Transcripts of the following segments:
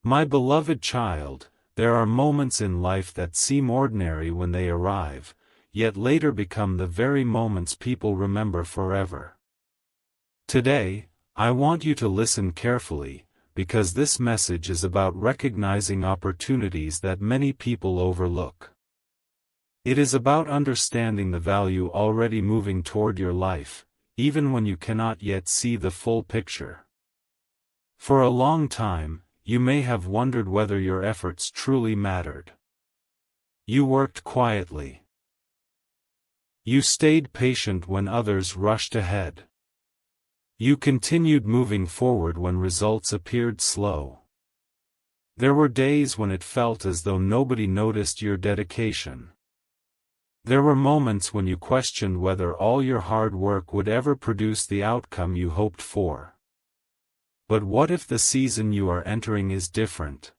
My beloved child, there are moments in life that seem ordinary when they arrive, yet later become the very moments people remember forever. Today, I want you to listen carefully, because this message is about recognizing opportunities that many people overlook. It is about understanding the value already moving toward your life, even when you cannot yet see the full picture. For a long time, you may have wondered whether your efforts truly mattered. You worked quietly. You stayed patient when others rushed ahead. You continued moving forward when results appeared slow. There were days when it felt as though nobody noticed your dedication. There were moments when you questioned whether all your hard work would ever produce the outcome you hoped for. But what if the season you are entering is different?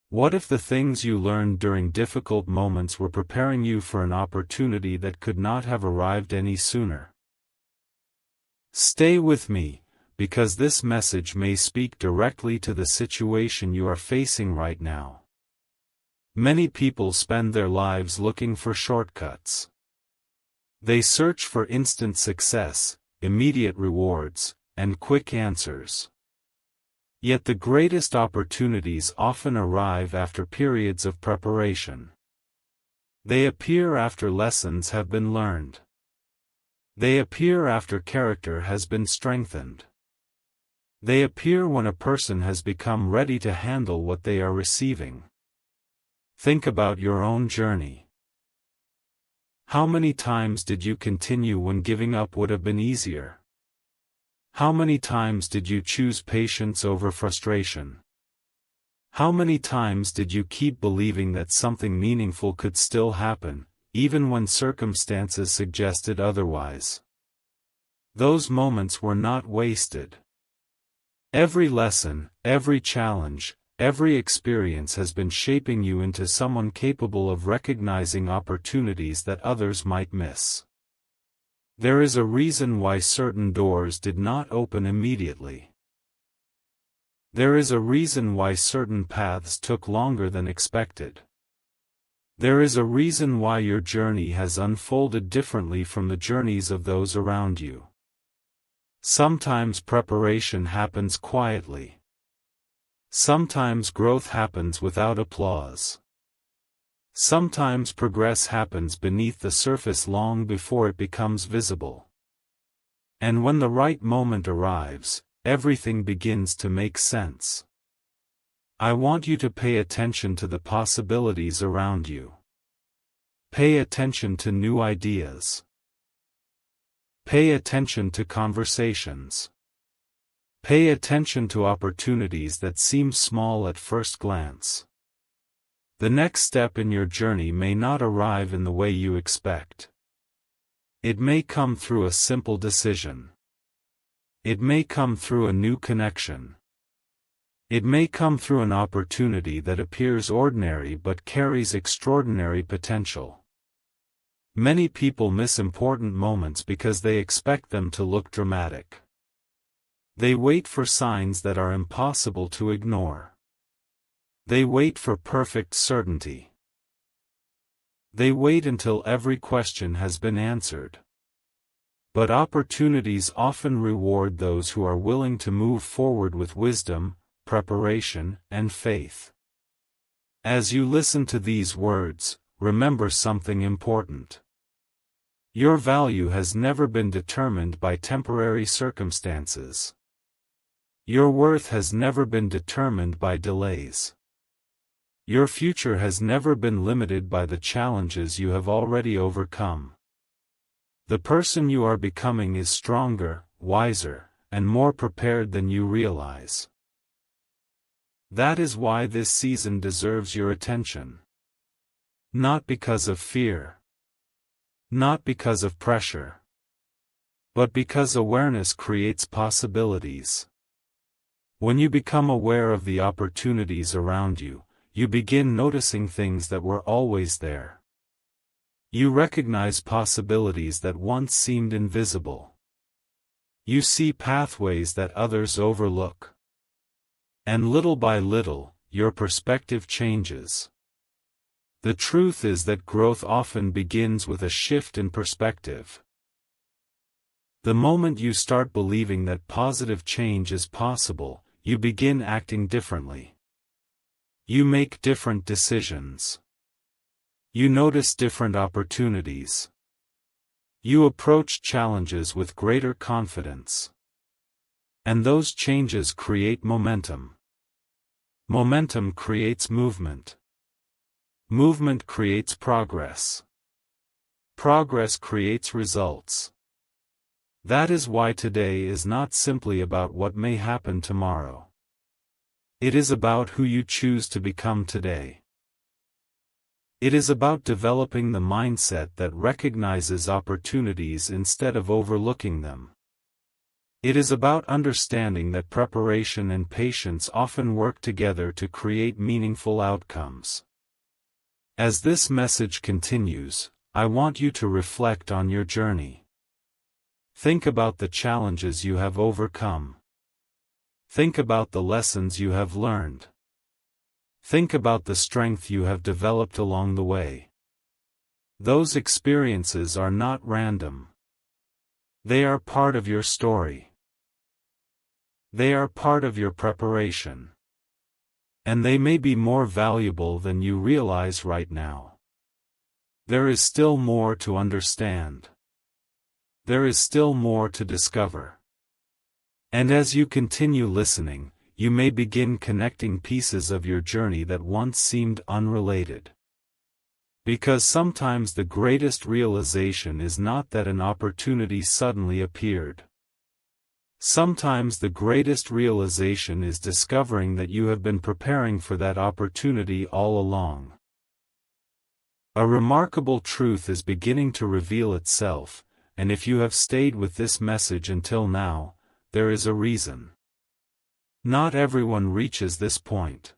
What if the things you learned during difficult moments were preparing you for an opportunity that could not have arrived any sooner? Stay with me, because this message may speak directly to the situation you are facing right now. Many people spend their lives looking for shortcuts. They search for instant success, immediate rewards, and quick answers. Yet the greatest opportunities often arrive after periods of preparation. They appear after lessons have been learned. They appear after character has been strengthened. They appear when a person has become ready to handle what they are receiving. Think about your own journey. How many times did you continue when giving up would have been easier? How many times did you choose patience over frustration? How many times did you keep believing that something meaningful could still happen, even when circumstances suggested otherwise? Those moments were not wasted. Every lesson, every challenge, every experience has been shaping you into someone capable of recognizing opportunities that others might miss. There is a reason why certain doors did not open immediately. There is a reason why certain paths took longer than expected. There is a reason why your journey has unfolded differently from the journeys of those around you. Sometimes preparation happens quietly. Sometimes growth happens without applause. Sometimes progress happens beneath the surface long before it becomes visible. And when the right moment arrives, everything begins to make sense. I want you to pay attention to the possibilities around you. Pay attention to new ideas. Pay attention to conversations. Pay attention to opportunities that seem small at first glance. The next step in your journey may not arrive in the way you expect. It may come through a simple decision. It may come through a new connection. It may come through an opportunity that appears ordinary but carries extraordinary potential. Many people miss important moments because they expect them to look dramatic. They wait for signs that are impossible to ignore. They wait for perfect certainty. They wait until every question has been answered. But opportunities often reward those who are willing to move forward with wisdom, preparation, and faith. As you listen to these words, remember something important. Your value has never been determined by temporary circumstances. Your worth has never been determined by delays. Your future has never been limited by the challenges you have already overcome. The person you are becoming is stronger, wiser, and more prepared than you realize. That is why this season deserves your attention. Not because of fear. Not because of pressure. But because awareness creates possibilities. When you become aware of the opportunities around you, you begin noticing things that were always there. You recognize possibilities that once seemed invisible. You see pathways that others overlook. And little by little, your perspective changes. The truth is that growth often begins with a shift in perspective. The moment you start believing that positive change is possible, you begin acting differently. You make different decisions. You notice different opportunities. You approach challenges with greater confidence. And those changes create momentum. Momentum creates movement. Movement creates progress. Progress creates results. That is why today is not simply about what may happen tomorrow. It is about who you choose to become today. It is about developing the mindset that recognizes opportunities instead of overlooking them. It is about understanding that preparation and patience often work together to create meaningful outcomes. As this message continues, I want you to reflect on your journey. Think about the challenges you have overcome. Think about the lessons you have learned. Think about the strength you have developed along the way. Those experiences are not random. They are part of your story. They are part of your preparation. And they may be more valuable than you realize right now. There is still more to understand. There is still more to discover. And as you continue listening, you may begin connecting pieces of your journey that once seemed unrelated. Because sometimes the greatest realization is not that an opportunity suddenly appeared. Sometimes the greatest realization is discovering that you have been preparing for that opportunity all along. A remarkable truth is beginning to reveal itself, and if you have stayed with this message until now, there is a reason. Not everyone reaches this point.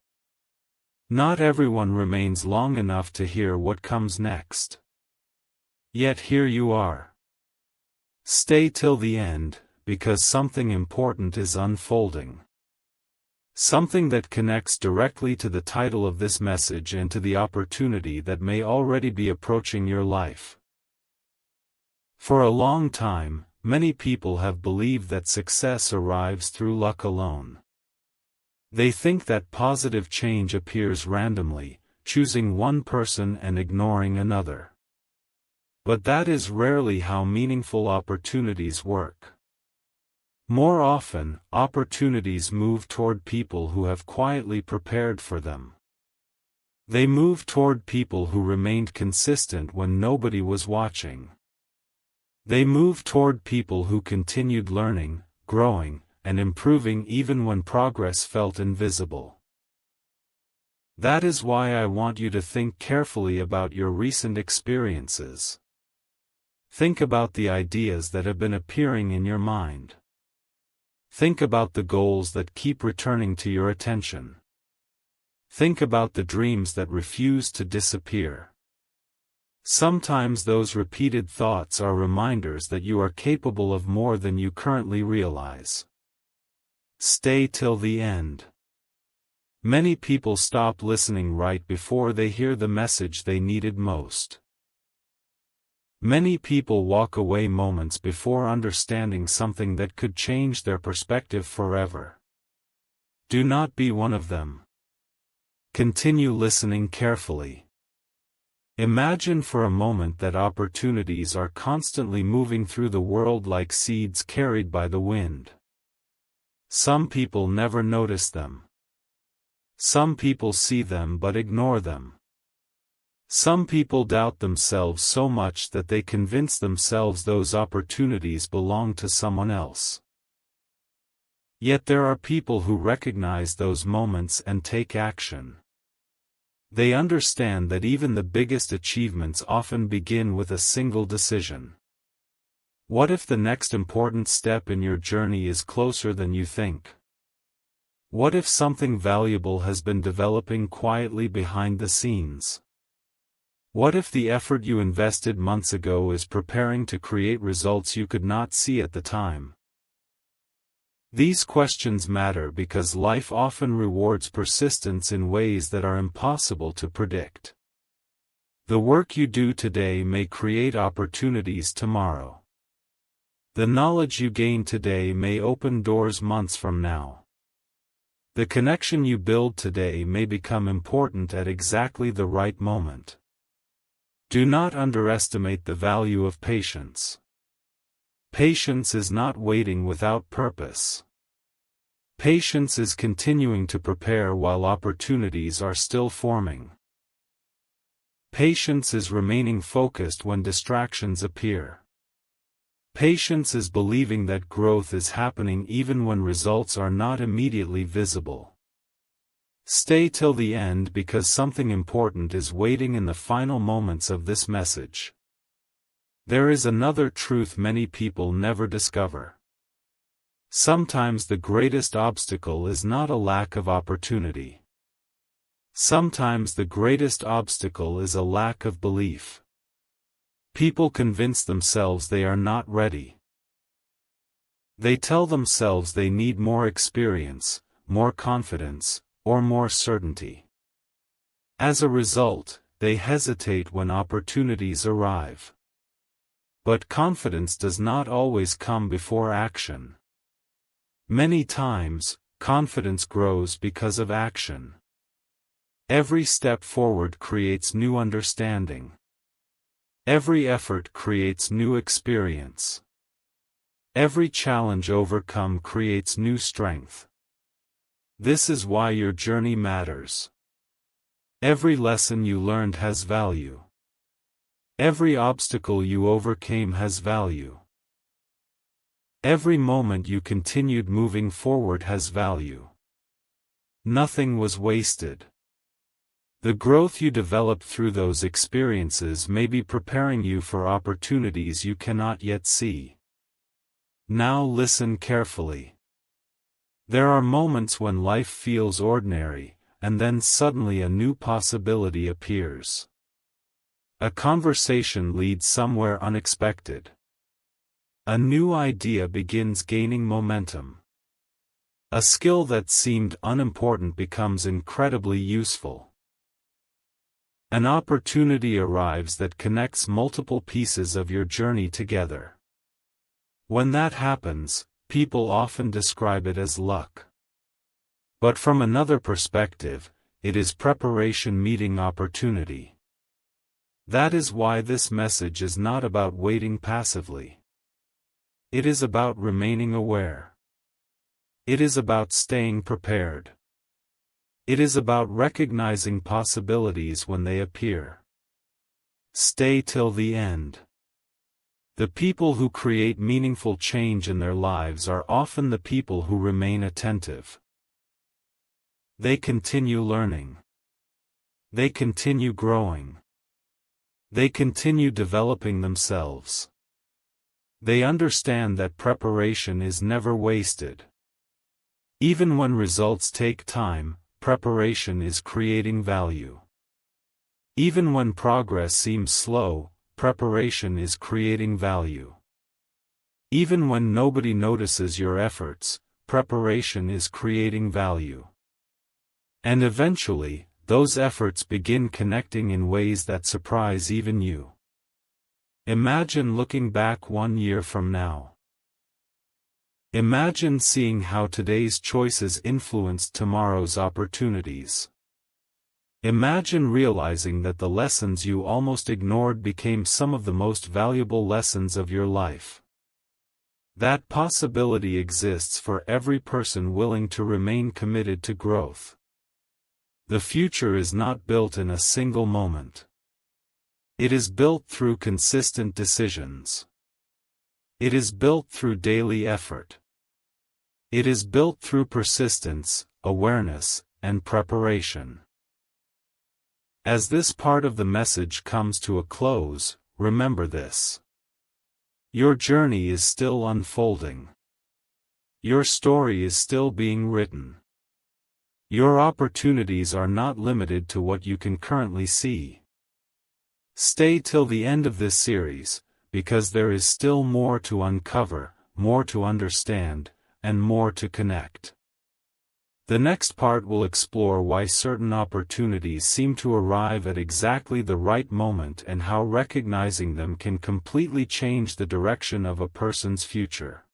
Not everyone remains long enough to hear what comes next. Yet here you are. Stay till the end, because something important is unfolding. Something that connects directly to the title of this message and to the opportunity that may already be approaching your life. For a long time, many people have believed that success arrives through luck alone. They think that positive change appears randomly, choosing one person and ignoring another. But that is rarely how meaningful opportunities work. More often, opportunities move toward people who have quietly prepared for them. They move toward people who remained consistent when nobody was watching. They move toward people who continued learning, growing, and improving even when progress felt invisible. That is why I want you to think carefully about your recent experiences. Think about the ideas that have been appearing in your mind. Think about the goals that keep returning to your attention. Think about the dreams that refuse to disappear. Sometimes those repeated thoughts are reminders that you are capable of more than you currently realize. Stay till the end. Many people stop listening right before they hear the message they needed most. Many people walk away moments before understanding something that could change their perspective forever. Do not be one of them. Continue listening carefully. Imagine for a moment that opportunities are constantly moving through the world like seeds carried by the wind. Some people never notice them. Some people see them but ignore them. Some people doubt themselves so much that they convince themselves those opportunities belong to someone else. Yet there are people who recognize those moments and take action. They understand that even the biggest achievements often begin with a single decision. What if the next important step in your journey is closer than you think? What if something valuable has been developing quietly behind the scenes? What if the effort you invested months ago is preparing to create results you could not see at the time? These questions matter because life often rewards persistence in ways that are impossible to predict. The work you do today may create opportunities tomorrow. The knowledge you gain today may open doors months from now. The connection you build today may become important at exactly the right moment. Do not underestimate the value of patience. Patience is not waiting without purpose. Patience is continuing to prepare while opportunities are still forming. Patience is remaining focused when distractions appear. Patience is believing that growth is happening even when results are not immediately visible. Stay till the end because something important is waiting in the final moments of this message. There is another truth many people never discover. Sometimes the greatest obstacle is not a lack of opportunity. Sometimes the greatest obstacle is a lack of belief. People convince themselves they are not ready. They tell themselves they need more experience, more confidence, or more certainty. As a result, they hesitate when opportunities arrive. But confidence does not always come before action. Many times, confidence grows because of action. Every step forward creates new understanding. Every effort creates new experience. Every challenge overcome creates new strength. This is why your journey matters. Every lesson you learned has value. Every obstacle you overcame has value. Every moment you continued moving forward has value. Nothing was wasted. The growth you developed through those experiences may be preparing you for opportunities you cannot yet see. Now listen carefully. There are moments when life feels ordinary, and then suddenly a new possibility appears. A conversation leads somewhere unexpected. A new idea begins gaining momentum. A skill that seemed unimportant becomes incredibly useful. An opportunity arrives that connects multiple pieces of your journey together. When that happens, people often describe it as luck. But from another perspective, it is preparation meeting opportunity. That is why this message is not about waiting passively. It is about remaining aware. It is about staying prepared. It is about recognizing possibilities when they appear. Stay till the end. The people who create meaningful change in their lives are often the people who remain attentive. They continue learning. They continue growing. They continue developing themselves. They understand that preparation is never wasted. Even when results take time, preparation is creating value. Even when progress seems slow, preparation is creating value. Even when nobody notices your efforts, preparation is creating value. And eventually, those efforts begin connecting in ways that surprise even you. Imagine looking back 1 year from now. Imagine seeing how today's choices influenced tomorrow's opportunities. Imagine realizing that the lessons you almost ignored became some of the most valuable lessons of your life. That possibility exists for every person willing to remain committed to growth. The future is not built in a single moment. It is built through consistent decisions. It is built through daily effort. It is built through persistence, awareness, and preparation. As this part of the message comes to a close, remember this. Your journey is still unfolding. Your story is still being written. Your opportunities are not limited to what you can currently see. Stay till the end of this series, because there is still more to uncover, more to understand, and more to connect. The next part will explore why certain opportunities seem to arrive at exactly the right moment and how recognizing them can completely change the direction of a person's future.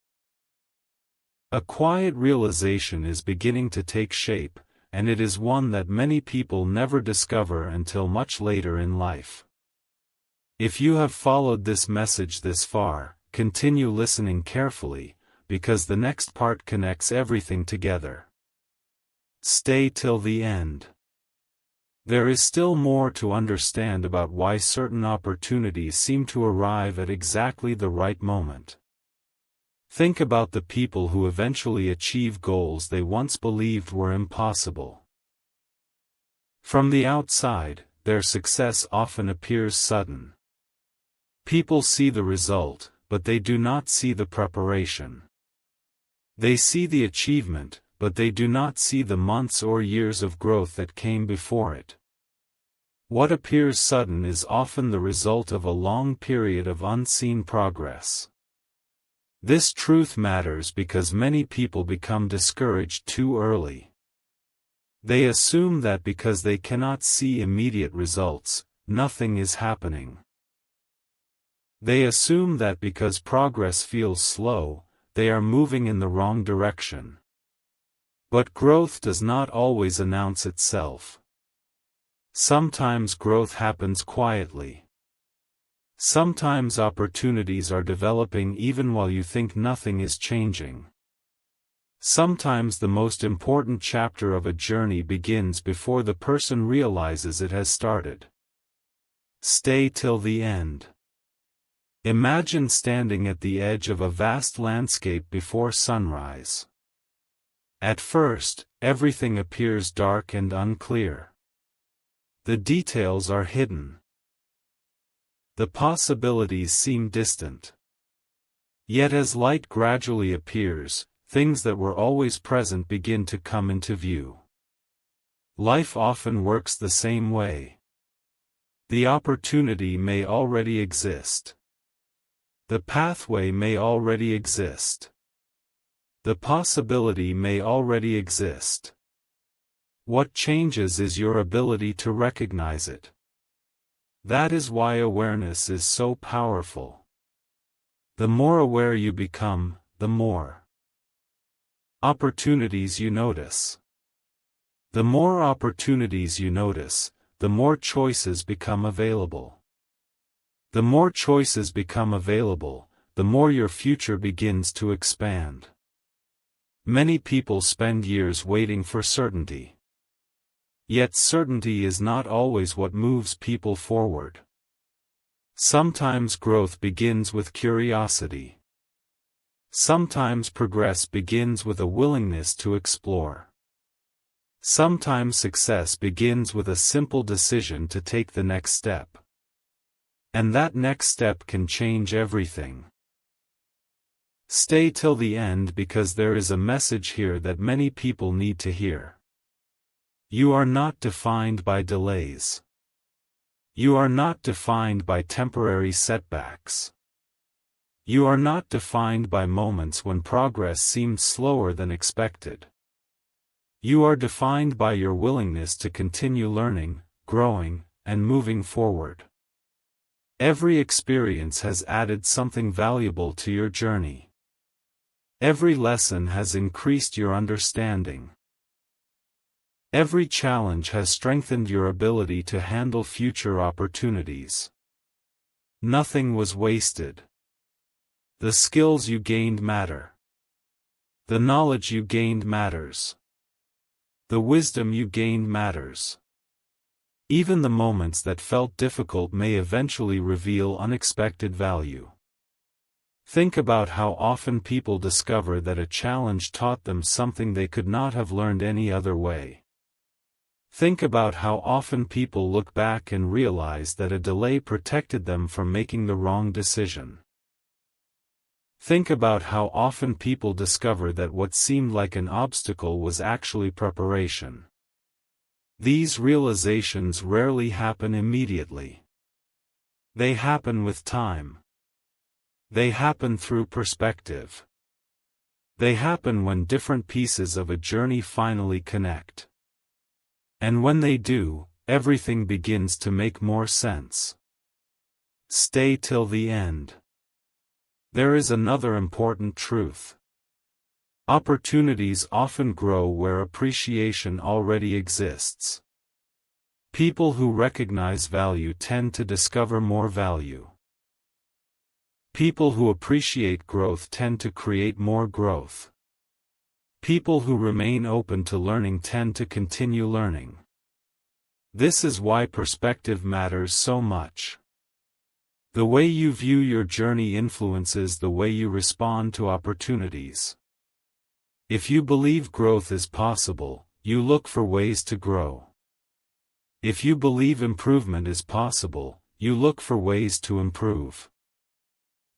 A quiet realization is beginning to take shape, and it is one that many people never discover until much later in life. If you have followed this message this far, continue listening carefully, because the next part connects everything together. Stay till the end. There is still more to understand about why certain opportunities seem to arrive at exactly the right moment. Think about the people who eventually achieve goals they once believed were impossible. From the outside, their success often appears sudden. People see the result, but they do not see the preparation. They see the achievement, but they do not see the months or years of growth that came before it. What appears sudden is often the result of a long period of unseen progress. This truth matters because many people become discouraged too early. They assume that because they cannot see immediate results, nothing is happening. They assume that because progress feels slow, they are moving in the wrong direction. But growth does not always announce itself. Sometimes growth happens quietly. Sometimes opportunities are developing even while you think nothing is changing. Sometimes the most important chapter of a journey begins before the person realizes it has started. Stay till the end. Imagine standing at the edge of a vast landscape before sunrise. At first, everything appears dark and unclear. The details are hidden. The possibilities seem distant. Yet as light gradually appears, things that were always present begin to come into view. Life often works the same way. The opportunity may already exist. The pathway may already exist. The possibility may already exist. What changes is your ability to recognize it. That is why awareness is so powerful. The more aware you become, the more opportunities you notice. The more opportunities you notice, the more choices become available. The more choices become available, the more your future begins to expand. Many people spend years waiting for certainty. Yet certainty is not always what moves people forward. Sometimes growth begins with curiosity. Sometimes progress begins with a willingness to explore. Sometimes success begins with a simple decision to take the next step. And that next step can change everything. Stay till the end because there is a message here that many people need to hear. You are not defined by delays. You are not defined by temporary setbacks. You are not defined by moments when progress seems slower than expected. You are defined by your willingness to continue learning, growing, and moving forward. Every experience has added something valuable to your journey. Every lesson has increased your understanding. Every challenge has strengthened your ability to handle future opportunities. Nothing was wasted. The skills you gained matter. The knowledge you gained matters. The wisdom you gained matters. Even the moments that felt difficult may eventually reveal unexpected value. Think about how often people discover that a challenge taught them something they could not have learned any other way. Think about how often people look back and realize that a delay protected them from making the wrong decision. Think about how often people discover that what seemed like an obstacle was actually preparation. These realizations rarely happen immediately. They happen with time. They happen through perspective. They happen when different pieces of a journey finally connect. And when they do, everything begins to make more sense. Stay till the end. There is another important truth. Opportunities often grow where appreciation already exists. People who recognize value tend to discover more value. People who appreciate growth tend to create more growth. People who remain open to learning tend to continue learning. This is why perspective matters so much. The way you view your journey influences the way you respond to opportunities. If you believe growth is possible, you look for ways to grow. If you believe improvement is possible, you look for ways to improve.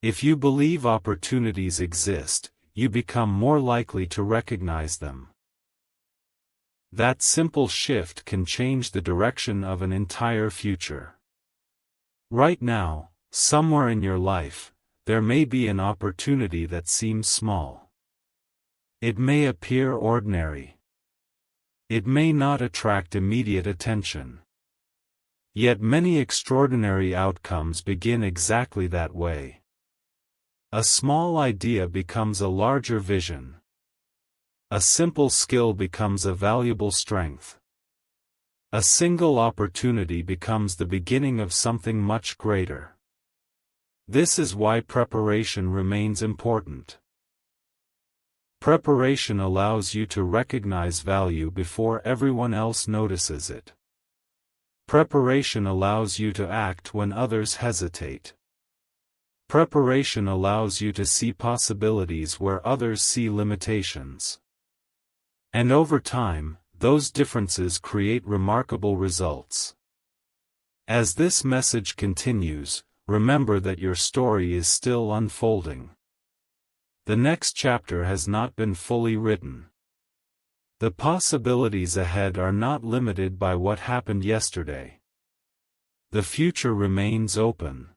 If you believe opportunities exist, you become more likely to recognize them. That simple shift can change the direction of an entire future. Right now, somewhere in your life, there may be an opportunity that seems small. It may appear ordinary. It may not attract immediate attention. Yet many extraordinary outcomes begin exactly that way. A small idea becomes a larger vision. A simple skill becomes a valuable strength. A single opportunity becomes the beginning of something much greater. This is why preparation remains important. Preparation allows you to recognize value before everyone else notices it. Preparation allows you to act when others hesitate. Preparation allows you to see possibilities where others see limitations. And over time, those differences create remarkable results. As this message continues, remember that your story is still unfolding. The next chapter has not been fully written. The possibilities ahead are not limited by what happened yesterday. The future remains open.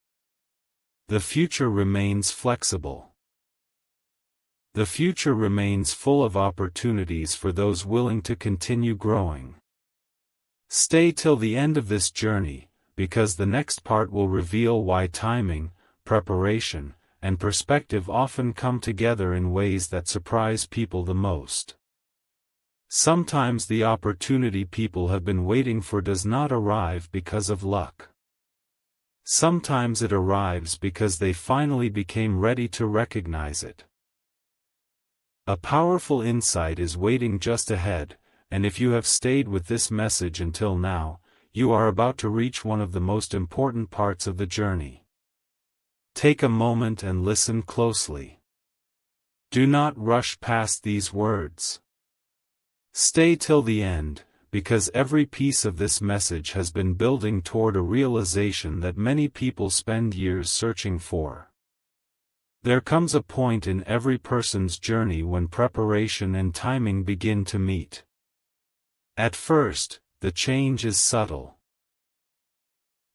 The future remains flexible. The future remains full of opportunities for those willing to continue growing. Stay till the end of this journey, because the next part will reveal why timing, preparation, and perspective often come together in ways that surprise people the most. Sometimes the opportunity people have been waiting for does not arrive because of luck. Sometimes it arrives because they finally became ready to recognize it. A powerful insight is waiting just ahead, and if you have stayed with this message until now, you are about to reach one of the most important parts of the journey. Take a moment and listen closely. Do not rush past these words. Stay till the end, because every piece of this message has been building toward a realization that many people spend years searching for. There comes a point in every person's journey when preparation and timing begin to meet. At first, the change is subtle.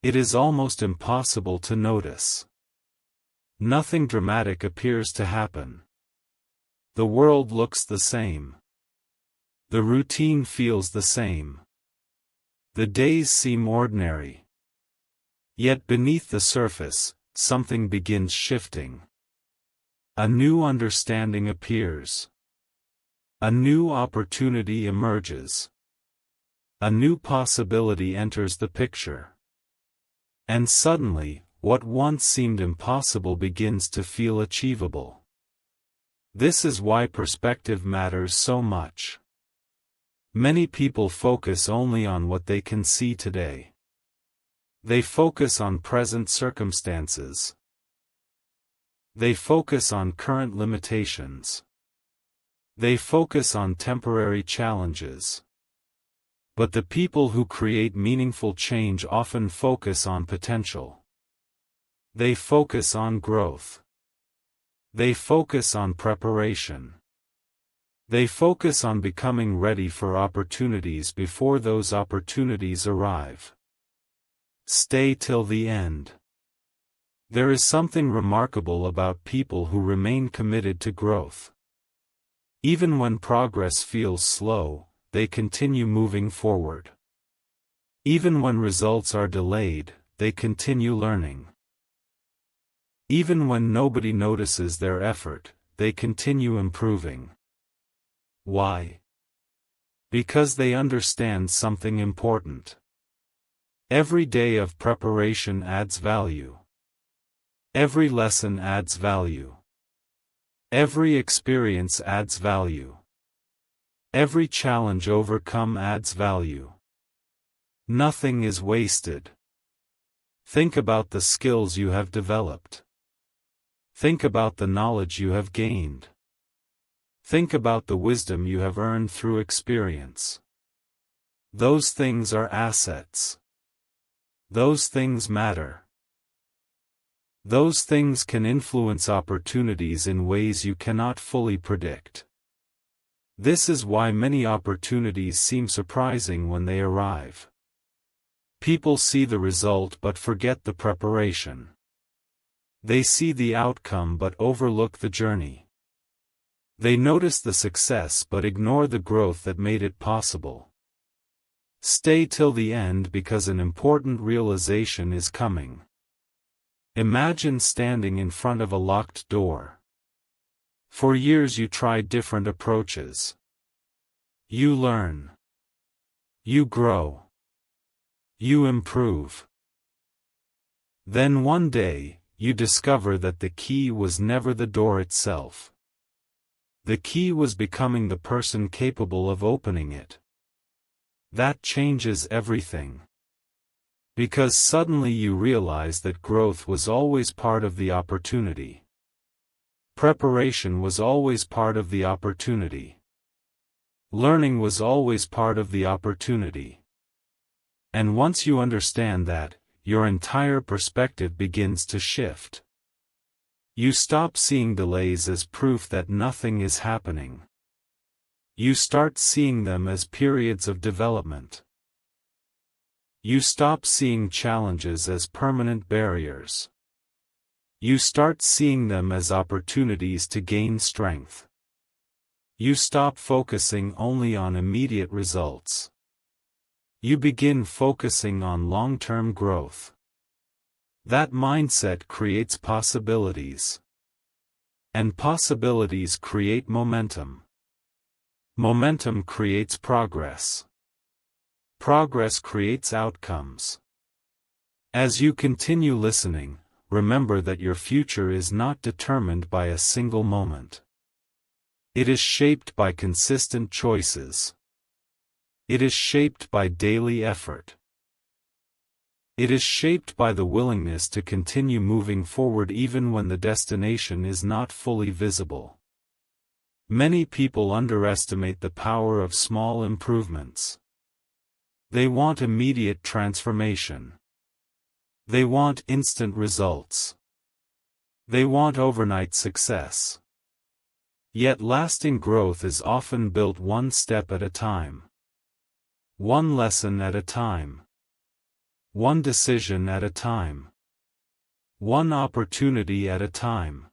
It is almost impossible to notice. Nothing dramatic appears to happen. The world looks the same. The routine feels the same. The days seem ordinary. Yet beneath the surface, something begins shifting. A new understanding appears. A new opportunity emerges. A new possibility enters the picture. And suddenly, what once seemed impossible begins to feel achievable. This is why perspective matters so much. Many people focus only on what they can see today. They focus on present circumstances. They focus on current limitations. They focus on temporary challenges. But the people who create meaningful change often focus on potential. They focus on growth. They focus on preparation. They focus on becoming ready for opportunities before those opportunities arrive. Stay till the end. There is something remarkable about people who remain committed to growth. Even when progress feels slow, they continue moving forward. Even when results are delayed, they continue learning. Even when nobody notices their effort, they continue improving. Why? Because they understand something important. Every day of preparation adds value. Every lesson adds value. Every experience adds value. Every challenge overcome adds value. Nothing is wasted. Think about the skills you have developed. Think about the knowledge you have gained. Think about the wisdom you have earned through experience. Those things are assets. Those things matter. Those things can influence opportunities in ways you cannot fully predict. This is why many opportunities seem surprising when they arrive. People see the result but forget the preparation. They see the outcome but overlook the journey. They notice the success but ignore the growth that made it possible. Stay till the end because an important realization is coming. Imagine standing in front of a locked door. For years you tried different approaches. You learn. You grow. You improve. Then one day, you discover that the key was never the door itself. The key was becoming the person capable of opening it. That changes everything. Because suddenly you realize that growth was always part of the opportunity. Preparation was always part of the opportunity. Learning was always part of the opportunity. And once you understand that, your entire perspective begins to shift. You stop seeing delays as proof that nothing is happening. You start seeing them as periods of development. You stop seeing challenges as permanent barriers. You start seeing them as opportunities to gain strength. You stop focusing only on immediate results. You begin focusing on long-term growth. That mindset creates possibilities. And possibilities create momentum. Momentum creates progress. Progress creates outcomes. As you continue listening, remember that your future is not determined by a single moment. It is shaped by consistent choices. It is shaped by daily effort. It is shaped by the willingness to continue moving forward even when the destination is not fully visible. Many people underestimate the power of small improvements. They want immediate transformation. They want instant results. They want overnight success. Yet lasting growth is often built one step at a time. One lesson at a time. One decision at a time. One opportunity at a time.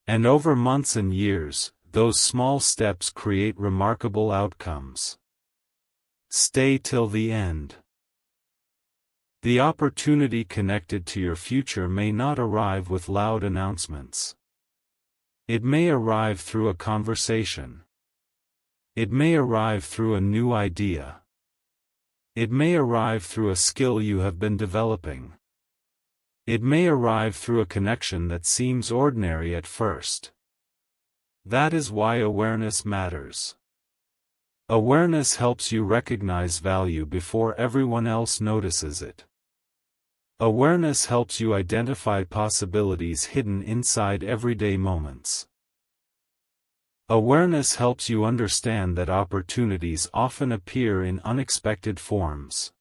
And over months and years, those small steps create remarkable outcomes. Stay till the end. The opportunity connected to your future may not arrive with loud announcements. It may arrive through a conversation. It may arrive through a new idea. It may arrive through a skill you have been developing. It may arrive through a connection that seems ordinary at first. That is why awareness matters. Awareness helps you recognize value before everyone else notices it. Awareness helps you identify possibilities hidden inside everyday moments. Awareness helps you understand that opportunities often appear in unexpected forms.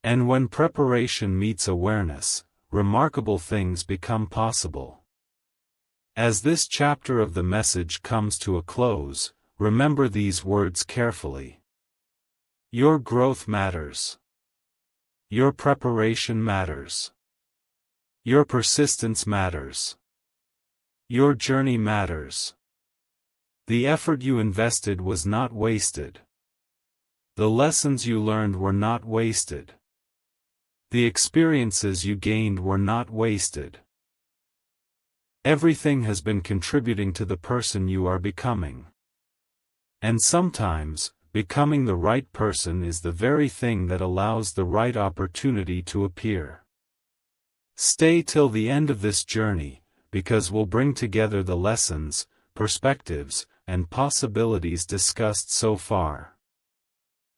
And when preparation meets awareness, remarkable things become possible. As this chapter of the message comes to a close, remember these words carefully. Your growth matters. Your preparation matters. Your persistence matters. Your journey matters. The effort you invested was not wasted. The lessons you learned were not wasted. The experiences you gained were not wasted. Everything has been contributing to the person you are becoming. And sometimes, becoming the right person is the very thing that allows the right opportunity to appear. Stay till the end of this journey, because we'll bring together the lessons, perspectives, and possibilities discussed so far.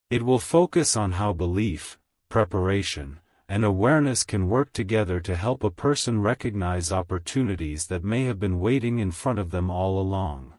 It will focus on how belief, preparation, and awareness can work together to help a person recognize opportunities that may have been waiting in front of them all along.